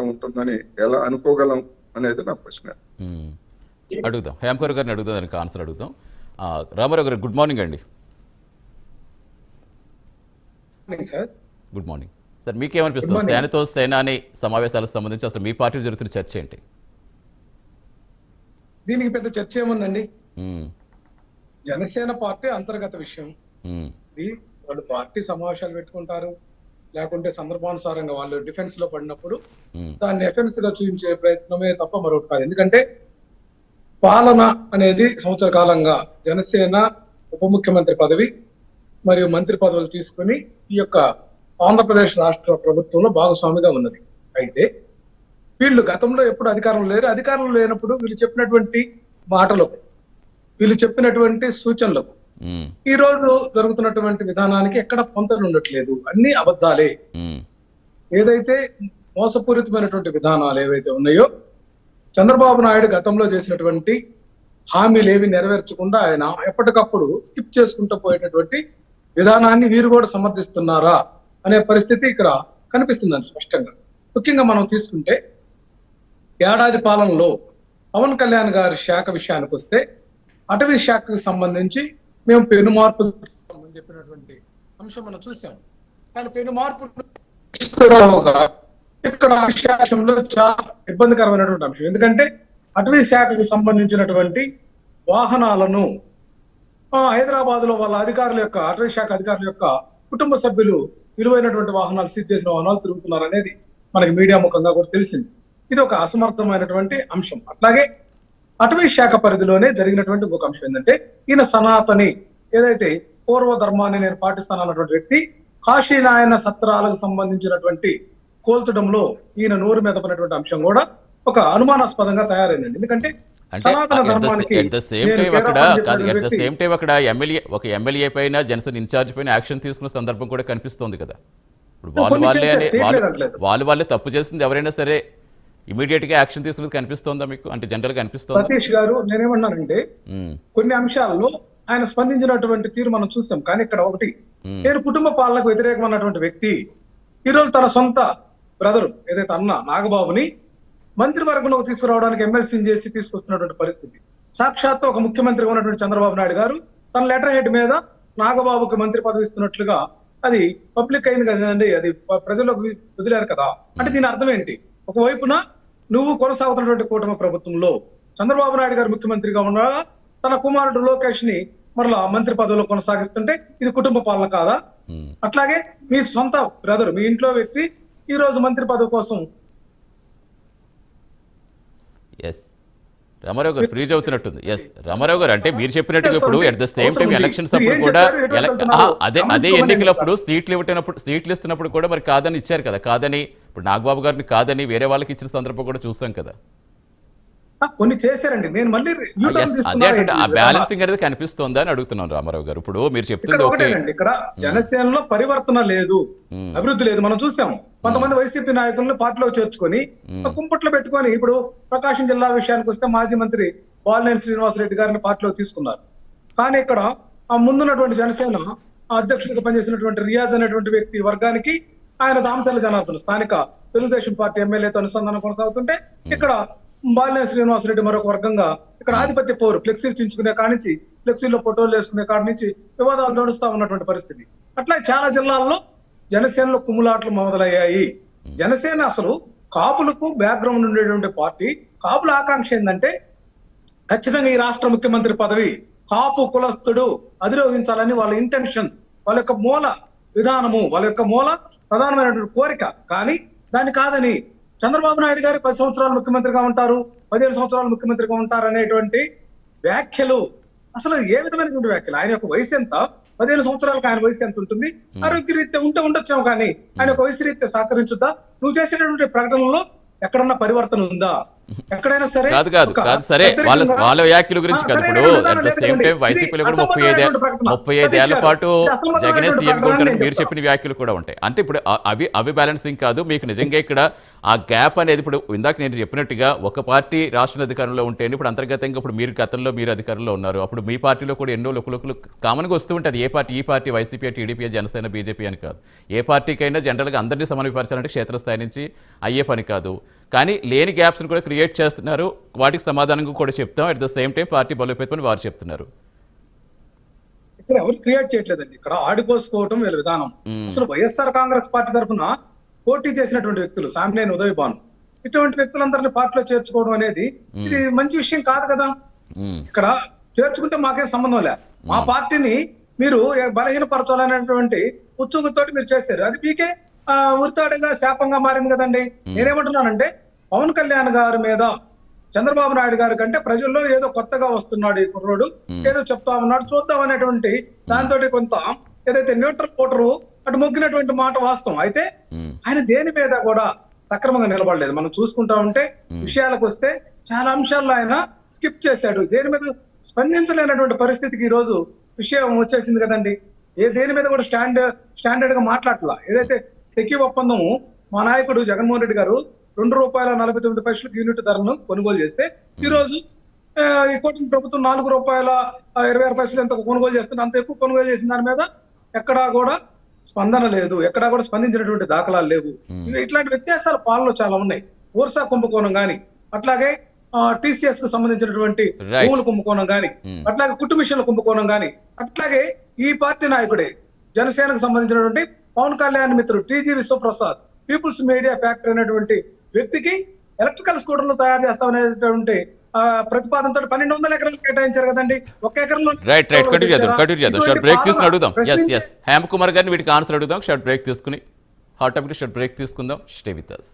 ఉంటుందని ఎలా అనుకోగలం అనేది నా ప్రశ్న. అడుగుదాం హేమకర్ గారిని అడుగుదాం, దానికి ఆన్సర్ అడుగుదాం. రామారావు గారు గుడ్ మార్నింగ్ అండి. Good morning sir. మీకేమనిపిస్తుంది సేనతో సేనాని సమావేశాలకు సంబంధించి అసలు మీ పార్టీలో జరుగుతున్న చర్చ ఏంటి? దీనికి పెద్ద చర్చ ఏముందండి, జనసేన పార్టీ అంతర్గత విషయం. వాళ్ళు పార్టీ సమావేశాలు పెట్టుకుంటారు, లేకుంటే సందర్భానుసారంగా వాళ్ళు డిఫెన్స్ లో పడినప్పుడు దాన్ని ఎఫెన్స్ గా చూపించే ప్రయత్నమే తప్ప మరొకటి కాదు. ఎందుకంటే పాలన అనేది సంవత్సర కాలంగా జనసేన ఉప ముఖ్యమంత్రి పదవి మరియు మంత్రి పదవులు తీసుకుని ఈ యొక్క ఆంధ్రప్రదేశ్ రాష్ట్ర ప్రభుత్వంలో భాగస్వామిగా ఉన్నది. అయితే వీళ్ళు గతంలో ఎప్పుడు అధికారంలో లేరు. అధికారంలో లేనప్పుడు వీళ్ళు చెప్పినటువంటి మాటలకు, వీళ్ళు చెప్పినటువంటి సూచనలకు ఈ రోజు జరుగుతున్నటువంటి విధానానికి ఎక్కడ పొంతలు ఉండట్లేదు, అన్ని అబద్ధాలే. ఏదైతే మోసపూరితమైనటువంటి విధానాలు ఏవైతే ఉన్నాయో, చంద్రబాబు నాయుడు గతంలో చేసినటువంటి హామీలు ఏవి నెరవేర్చకుండా ఆయన ఎప్పటికప్పుడు స్కిప్ చేసుకుంటూ పోయేటటువంటి విధానాన్ని వీరు కూడా సమర్థిస్తున్నారా అనే పరిస్థితి ఇక్కడ కనిపిస్తుందని స్పష్టంగా. ముఖ్యంగా మనం తీసుకుంటే ఏడాది పాలనలో పవన్ కళ్యాణ్ గారి శాఖ విషయానికి వస్తే, అటవీ శాఖకు సంబంధించి మేము పెను మార్పులు చెప్పినటువంటి అంశం మనం చూసాం. కానీ పెను మార్పులు ఇక్కడ విషయంలో చాలా ఇబ్బందికరమైనటువంటి అంశం. ఎందుకంటే అటవీ శాఖకు సంబంధించినటువంటి వాహనాలను హైదరాబాద్ లో వాళ్ళ అధికారుల యొక్క, అటవీ శాఖ అధికారుల యొక్క కుటుంబ సభ్యులు విలువైనటువంటి వాహనాలు సీజ్ చేసిన వాహనాలు తిరుగుతున్నారు అనేది మనకి మీడియా ముఖంగా కూడా తెలిసింది. ఇది ఒక అసమర్థమైనటువంటి అంశం. అట్లాగే అటవీ శాఖ పరిధిలోనే జరిగినటువంటి ఒక అంశం ఏంటంటే, ఈయన సనాతని ఏదైతే పూర్వ ధర్మాన్ని నేను పాటిస్తానన్నటువంటి వ్యక్తి కాశీనాయన సత్రాలకు సంబంధించినటువంటి కోల్చడంలో ఈయన నోరు మీద పడినటువంటి అంశం కూడా ఒక అనుమానాస్పదంగా తయారైందండి. ఎందుకంటే ఒక ఎమ్మెల్యే పైన జనసేన ఇన్ఛార్జ్ పైన యాక్షన్ తీసుకున్న సందర్భం కూడా కనిపిస్తోంది కదా. ఇప్పుడు వాళ్ళే తప్పు చేసింది ఎవరైనా సరే ఇమీడియట్ గా యాక్షన్ తీసుకున్నది కనిపిస్తోందా మీకు? అంటే జనరల్ గా అనిపిస్తుంది. సతీష్ గారు, నేనేమన్నానంటే కొన్ని అంశాల్లో ఆయన స్పందించినటువంటి తీరు మనం చూసాం. కానీ ఇక్కడ ఒకటి, నేను కుటుంబ పాలనకు వ్యతిరేకమైనటువంటి వ్యక్తి ఈ రోజు తన సొంత బ్రదరు ఏదైతే అన్న నాగబాబుని మంత్రివర్గంలోకి తీసుకురావడానికి ఎమ్మెల్సీని చేసి తీసుకొస్తున్నటువంటి పరిస్థితి. సాక్షాత్తు ఒక ముఖ్యమంత్రిగా ఉన్నటువంటి చంద్రబాబు నాయుడు గారు తన లెటర్ హెడ్ మీద నాగబాబుకి మంత్రి పదవి ఇస్తున్నట్లుగా అది పబ్లిక్ అయింది కదండి, అది ప్రజల్లోకి వదిలేరు కదా. అంటే దీని అర్థం ఏంటి? ఒకవైపున నువ్వు కొనసాగుతున్నటువంటి కూటమి ప్రభుత్వంలో చంద్రబాబు నాయుడు గారు ముఖ్యమంత్రిగా ఉండగా తన కుమారుడు లోకేష్ ని మరలా మంత్రి పదవిలో కొనసాగిస్తుంటే ఇది కుటుంబ పాలన కాదా? అట్లాగే మీ సొంత బ్రదర్, మీ ఇంట్లో వ్యక్తి ఈ రోజు మంత్రి పదవి కోసం రామారావు గారు ఫ్రీజ్ అవుతున్నట్టుంది. రామారావు గారు, అంటే మీరు చెప్పినట్టుగా ఇప్పుడు at the same time elections అప్పుడు కూడా అదే ఎన్నికలప్పుడు సీట్లు ఇస్తున్నప్పుడు కూడా మరి కాదని ఇచ్చారు కదా. కాదని ఇప్పుడు నాగబాబు గారిని కాదని వేరే వాళ్ళకి ఇచ్చిన సందర్భం కూడా చూసాం కదా. కొన్ని చేశారండి. నేను మళ్ళీ అదే ఆ బ్యాలెన్సింగ్ అనేది కనిపిస్తోందా అని అడుగుతున్నాను రామారావు గారు. ఇప్పుడు మీరు చెప్తుంది ఓకే, ఇక్కడ జనసేనలో పరివర్తన లేదు, అభివృద్ధి లేదు. మనం చూసాము కొంతమంది వైసీపీ నాయకులను పార్టీలో చేర్చుకొని కుంపట్లో పెట్టుకొని, ఇప్పుడు ప్రకాశం జిల్లా విషయానికి వస్తే మాజీ మంత్రి బాలినేని శ్రీనివాసరెడ్డి గారిని పార్టీలో తీసుకున్నారు. కానీ ఇక్కడ ఆ ముందున్నటువంటి జనసేన అధ్యక్షుడిగా పనిచేసినటువంటి రియాజ్ అనేటువంటి వ్యక్తి వర్గానికి ఆయన దామచర్ల జనార్దన్ స్థానిక తెలుగుదేశం పార్టీ ఎమ్మెల్యేతో అనుసంధానం కొనసాగుతుంటే, ఇక్కడ బాలినేని శ్రీనివాసరెడ్డి మరొక వర్గంగా ఇక్కడ ఆధిపత్య పౌరు ఫ్లెక్సీలు చించుకునే కాడి నుంచి, ఫ్లెక్సీలో ఫోటోలు వేసుకునే కాడి నుంచి వివాదాలు నడుస్తా ఉన్నటువంటి పరిస్థితి. అట్లా చాలా జిల్లాల్లో జనసేనలో కుమ్ములాట్లు మొదలయ్యాయి. జనసేన అసలు కాపులకు బ్యాక్గ్రౌండ్ ఉండేటువంటి పార్టీ. కాపుల ఆకాంక్ష ఏంటంటే ఖచ్చితంగా ఈ రాష్ట్ర ముఖ్యమంత్రి పదవి కాపు కులస్తుడు అధిరోహించాలని వాళ్ళ ఇంటెన్షన్, వాళ్ళ యొక్క మూల విధానము, వాళ్ళ యొక్క మూల ప్రధానమైనటువంటి కోరిక. కానీ దాన్ని కాదని చంద్రబాబు నాయుడు గారు 10 సంవత్సరాలు ముఖ్యమంత్రిగా ఉంటారు, 15 సంవత్సరాలు ముఖ్యమంత్రిగా ఉంటారు అనేటువంటి వ్యాఖ్యలు అసలు ఏ విధమైనటువంటి వ్యాఖ్యలు? ఆయన యొక్క వయసు ఎంత? 15 సంవత్సరాలకు ఆయన వయసు ఎంత ఉంటుంది? ఆరోగ్య రీత్యా ఉండొచ్చాము, కానీ ఆయన యొక్క వయసు రీత్యా సహకరించుద్దా? నువ్వు చేసేటటువంటి ప్రకటనలో ఎక్కడన్నా పరివర్తన ఉందా? ఎక్కడైనా సరే కాదు కాదు ఒక కాదు సరే ప్రత్యేకంగా- వాళ్ళ వ్యాఖ్యల గురించి కాదు. ఇప్పుడు సరైన అట్ ద విధానం సేమ్ టైం లేదండి. వైసీపీలో కూడా ఇది 35 ఏళ్ల పాటు ఇది అసంబద్ధమైన జగనే సీఎం ప్రకటన ఉంటారని నేను మీరు చెప్తా. చెప్పిన వ్యాఖ్యలు కూడా ఉంటాయి. అంటే ఇప్పుడు అవి బ్యాలెన్సింగ్ కాదు. మీకు నిజంగా ఇక్కడ ఆ గ్యాప్ అనేది ఇప్పుడు ఇందాక నేను చెప్పినట్టుగా ఒక పార్టీ రాష్ట్ర అధికారంలో ఉంటే ఇప్పుడు అంతర్గతంగా ఇప్పుడు మీరు గతంలో మీరు అధికారంలో ఉన్నారు. అప్పుడు మీ పార్టీలో కూడా ఎన్నో లుకులు కామన్గా వస్తూ ఉంటుంది. ఏ పార్టీ ఈ party YCP TDP Janasena BJP అని కాదు. ఏ పార్టీకైనా జనరల్గా అందరినీ సమన్వయపరచాలంటే క్షేత్రస్థాయి నుంచి అయ్యే పని కాదు. కానీ లేని గ్యాప్స్ని కూడా క్రియేట్ చేస్తున్నారు. వాటికి సమాధానంగా కూడా చెప్తాం. At the same time party బలోపేతమని వారు చెప్తున్నారు. ఇక్కడ ఎవరు క్రియేట్ చేయట్లేదండి. ఇక్కడ ఆడిపోసుకోవటం వీళ్ళ విధానం. అసలు వైఎస్ఆర్ కాంగ్రెస్ పార్టీ తరఫున పోటీ చేసినటువంటి వ్యక్తులు సాంప్లేని ఉదయ్ భాను ఇటువంటి వ్యక్తులందరినీ పార్టీలో చేర్చుకోవడం అనేది ఇది మంచి విషయం కాదు కదా. ఇక్కడ చేర్చుకుంటే మాకేం సంబంధం లే. మా పార్టీని మీరు బలహీనపరచాలనేటువంటి ఉత్సుకతోటి మీరు చేశారు. అది మీకే ఉరితాడుగా శాపంగా మారింది కదండి. నేనేమంటున్నానంటే పవన్ కళ్యాణ్ గారి మీద చంద్రబాబు నాయుడు గారి కంటే ప్రజల్లో ఏదో కొత్తగా వస్తున్నాడు ఈ కుర్రోడు, ఏదో చెప్తా ఉన్నాడు, చూద్దాం అనేటువంటి దాంతో కొంత ఏదైతే న్యూట్రల్ ఓటరు అటు మొగ్గినటువంటి మాట వాస్తవం. అయితే ఆయన దేని మీద కూడా సక్రమంగా నిలబడలేదు. మనం చూసుకుంటా ఉంటే విషయాలకు వస్తే చాలా అంశాల్లో ఆయన స్కిప్ చేశాడు. దేని మీద స్పందించలేనటువంటి పరిస్థితికి ఈ రోజు విషయం వచ్చేసింది కదండి. దేని మీద కూడా స్టాండర్డ్ గా మాట్లాడలా. ఏదైతే టెక్కీ ఒప్పందము మా నాయకుడు జగన్మోహన్ రెడ్డి గారు ₹2.49 యూనిట్ ధరను కొనుగోలు చేస్తే ఈ రోజు ఈ కూటమి ప్రభుత్వం ₹4.26 ఎంత కొనుగోలు చేస్తుంది. అంత ఎక్కువ కొనుగోలు చేసిన దాని మీద ఎక్కడా కూడా స్పందన లేదు. ఎక్కడా కూడా స్పందించినటువంటి దాఖలాలు లేవు. ఇట్లాంటి వ్యత్యాసాలు పాలనలో చాలా ఉన్నాయి. ఓర్సా కుంభకోణం గాని, అట్లాగే టీసీఎస్ కు సంబంధించినటువంటి భూముల కుంభకోణం గాని, అట్లాగే కుట్టు మిషన్ల కుంభకోణం గాని, అట్లాగే ఈ పార్టీ నాయకుడే జనసేనకు సంబంధించినటువంటి పవన్ కళ్యాణ్ మిత్రుడు TG Vishwaprasad people's media factory అనేటువంటి వ్యక్తికి ఎలక్ట్రికల్ స్కూటర్లు తయారు చేస్తామనేటువంటి ప్రతిపాదనతో 1200 ఎకరాలు కేటాయించారు కదండి. ఒక ఎకరంలో రైట్ కంటిన్యూ చేద్దాం. షార్ట్ బ్రేక్ తీసుకుని అడుగుదాం. ఎస్ హేమ కుమార్ గారిని వీటికి ఆన్సర్ అడుగుదాం. షార్ట్ బ్రేక్ తీసుకుని హాట్ టాపిక్ షార్ట్ బ్రేక్ తీసుకుందాం. Stay with us.